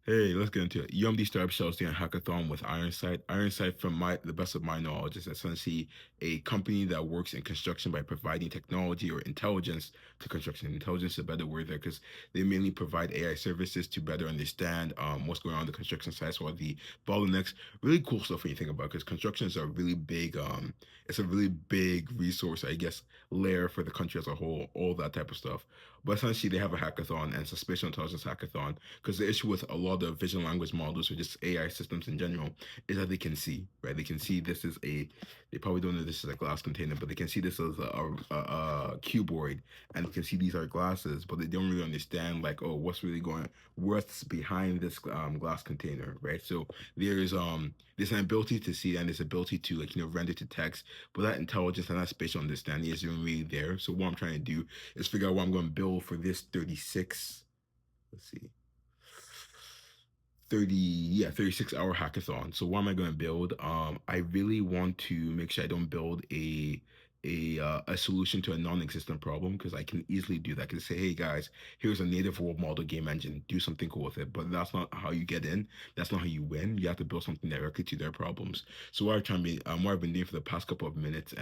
Hey, let's get into it. UMD Startup Shells doing a hackathon with Ironside. Ironside, from the best of my knowledge, is essentially a company that works in construction by providing technology or intelligence to construction. Intelligence is a better word there because they mainly provide AI services to better understand what's going on the construction site, so the bottlenecks. Really cool stuff when you think about it, because construction is a really big it's a really big resource, I guess, layer for the country as a whole, all that type of stuff. But essentially, they have a hackathon and it's a spatial intelligence hackathon because the issue with a lot of vision language models or just AI systems in general is that they can see, right? They can see this is they probably don't know this is a glass container, but they can see this as a cuboid, and they can see these are glasses, but they don't really understand like, oh, what's really going, what's behind this glass container, right? So there's an ability to see and there's ability to like render to text, but that intelligence and that spatial understanding isn't really there. So what I'm trying to do is figure out what I'm going to build for this 36. Let's see. 36-hour hackathon. So what am I going to build? I really want to make sure I don't build a solution to a non-existent problem, because I can easily do that. I can say, hey guys, here's a native world model game engine, do something cool with it. But that's not how you get in. That's not how you win. You have to build something directly to their problems. So what I've been doing for the past couple of minutes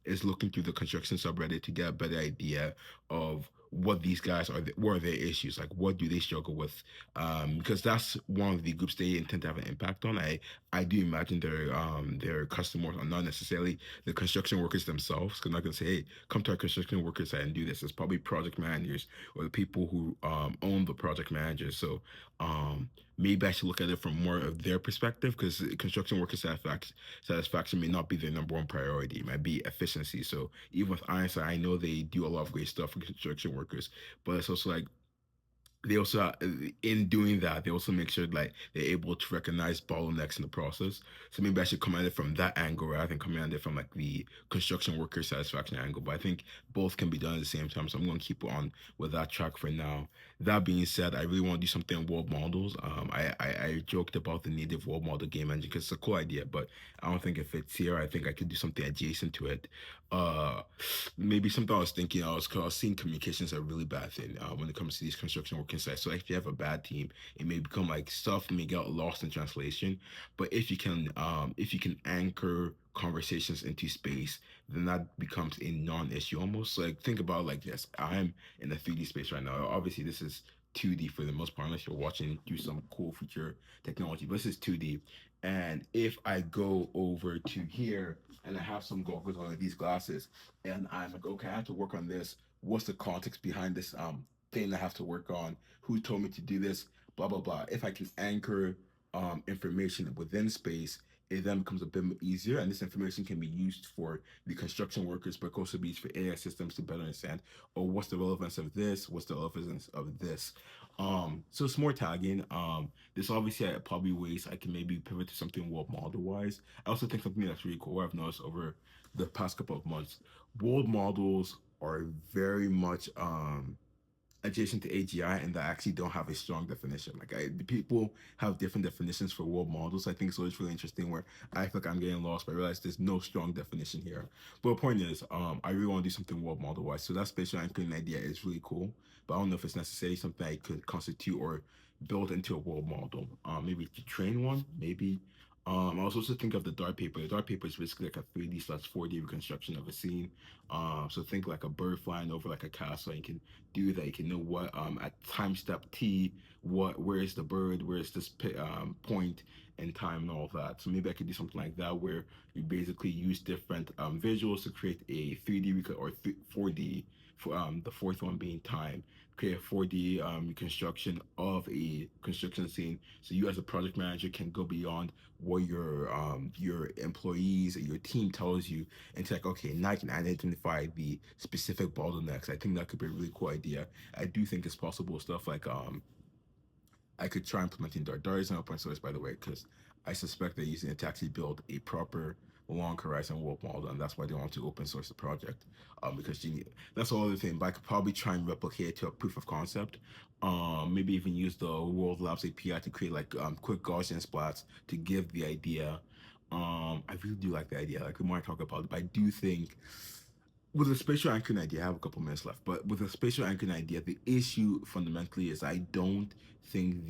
is looking through the construction subreddit to get a better idea of what these guys are, what are their issues, like what do they struggle with, because that's one of the groups they intend to have an impact on. I do imagine their customers are not necessarily the construction workers themselves, because I'm not gonna say, hey, come to our construction workers site and do this. It's probably project managers or the people who own the project managers. So maybe I should look at it from more of their perspective, because construction worker satisfaction may not be their number one priority. It might be efficiency. So even with Einstein, I know they do a lot of great stuff for construction workers, but it's also like they also in doing that they also make sure like they're able to recognize bottlenecks in the process. So maybe I should come at it from that angle rather than coming at it from like the construction worker satisfaction angle. But I think both can be done at the same time, so I'm going to keep on with that track for now. That being said, I really want to do something in world models. I joked about the native world model game engine because it's a cool idea, but I don't think it fits here. I think I could do something adjacent to it. uh Maybe something I was thinking, I was seeing communications are a really bad thing when it comes to these construction working sites. So if you have a bad team, it may become like stuff may get lost in translation. But if you can anchor conversations into space, then that becomes a non-issue almost. So like think about like this. I'm in a 3D space right now. Obviously, this is 2D for the most part, unless you're watching do some cool feature technology. But this is 2D. And if I go over to here and I have some goggles on, like these glasses, and I'm like, okay, I have to work on this. What's the context behind this thing I have to work on? Who told me to do this? Blah blah blah. If I can anchor information within space, it then becomes a bit easier, and this information can be used for the construction workers, but also be used for AI systems to better understand, oh, what's the relevance of this? What's the relevance of this? So it's more tagging. There's obviously probably ways I can maybe pivot to something world model wise. I also think something that's really cool, I've noticed over the past couple of months, world models are very much adjacent to AGI, and that actually don't have a strong definition. Like the people have different definitions for world models. I think so. It's really interesting where I feel like I'm getting lost, but I realize there's no strong definition here. But the point is, I really want to do something world model wise. So that spatial anchoring idea is really cool, but I don't know if it's necessarily something I could constitute or build into a world model. Maybe to train one, maybe. I was also think of the Dart paper. The Dart paper is basically like a 3D/4D reconstruction of a scene. So think like a bird flying over like a castle. And you can do that. You can know what at time step T, where is the bird, where is this point in time and all of that. So maybe I could do something like that where you basically use different visuals to create a 3D 4D, for the fourth one being time. Create a 4D reconstruction of a construction scene. So you as a project manager can go beyond what your employees and your team tells you, and it's like, okay, now I can identify the specific bottlenecks. I think that could be a really cool idea. I do think it's possible stuff like I could try implementing Dart. Dart is an open source, by the way, because I suspect they're using it to actually build a proper long horizon world model, and that's why they want to open source the project. Because you need, that's the other thing. But I could probably try and replicate it to a proof of concept. Maybe even use the World Labs API to create like quick Gaussian splats to give the idea. I really do like the idea. Like the more I talk about it, but I do think with a spatial anchoring idea, I have a couple minutes left, but with a spatial anchoring idea, the issue fundamentally is I don't think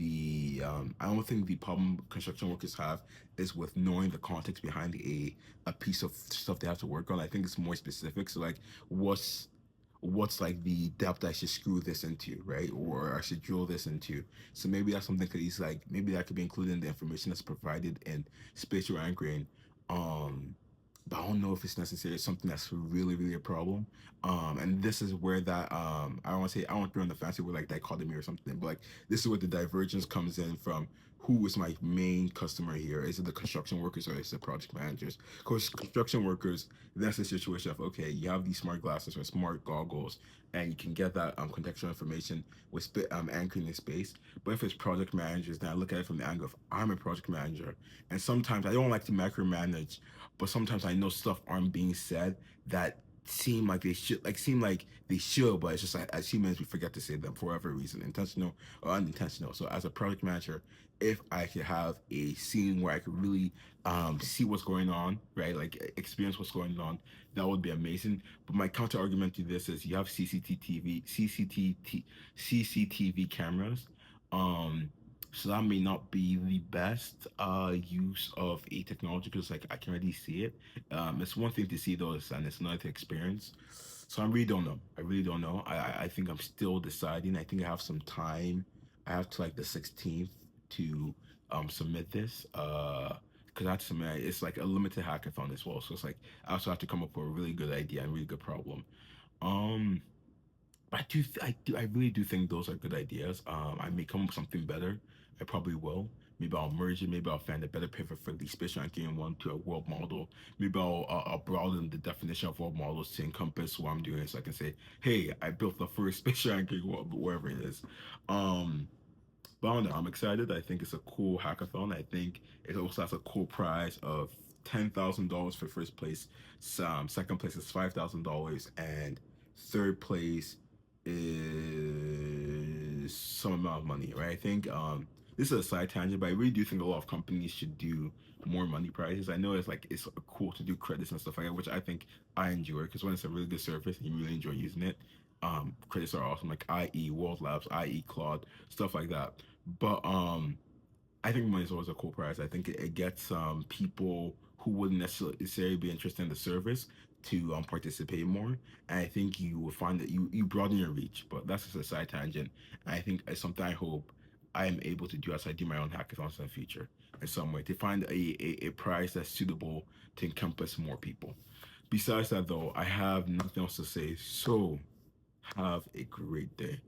I don't think the problem construction workers have is with knowing the context behind a piece of stuff they have to work on. I think it's more specific. So like, what's what's like the depth I should screw this into, right? Or I should drill this into. So maybe that's something that he's like, maybe that could be included in the information that's provided in spatial anchoring. Um, but I don't know if it's necessarily something that's really, really a problem. And this is where that I don't want to say I don't throw in the fancy word like dichotomy or something, but like this is where the divergence comes in from who is my main customer here? Is it the construction workers or is it the project managers? Because construction workers, that's the situation of okay, you have these smart glasses or smart goggles, and you can get that contextual information with anchoring in space. But if it's project managers, then I look at it from the angle of I'm a project manager, and sometimes I don't like to micromanage, but sometimes I know stuff aren't being said that seem like they should, but it's just like as humans we forget to say them for whatever reason, intentional or unintentional. So as a project manager, if I could have a scene where I could really see what's going on, right? Like experience what's going on, that would be amazing. But my counter argument to this is you have CCTV cameras. Um, so that may not be the best use of a technology because like I can already see it. It's one thing to see those and it's another to experience. So I really don't know. I really don't know. I think I'm still deciding. I think I have some time. I have to like the 16th to submit this. Because I have to submit it's like a limited hackathon as well. So it's like I also have to come up with a really good idea and really good problem. Um I really do think those are good ideas. I may come up with something better. I probably will. Maybe I'll merge it. Maybe I'll find a better pivot for the spatial anchoring one to a world model. Maybe I'll broaden the definition of world models to encompass what I'm doing, so I can say, "Hey, I built the first spatial anchoring world," wherever it is. Um, but I don't know. I'm excited. I think it's a cool hackathon. I think it also has a cool prize of $10,000 for first place. Second place is $5,000, and third place is some amount of money, right? I think this is a side tangent, but I really do think a lot of companies should do more money prizes. I know it's like it's cool to do credits and stuff like that, which I think I enjoy because when it's a really good service and you really enjoy using it, credits are awesome, like IE World Labs, IE Claude, stuff like that. But I think money is always a cool prize. I think it gets people who wouldn't necessarily be interested in the service to participate more. And I think you will find that you broaden your reach. But that's just a side tangent. And I think it's something I hope I am able to do as I do my own hackathons in the future in some way to find a prize that's suitable to encompass more people. Besides that, though, I have nothing else to say. So have a great day.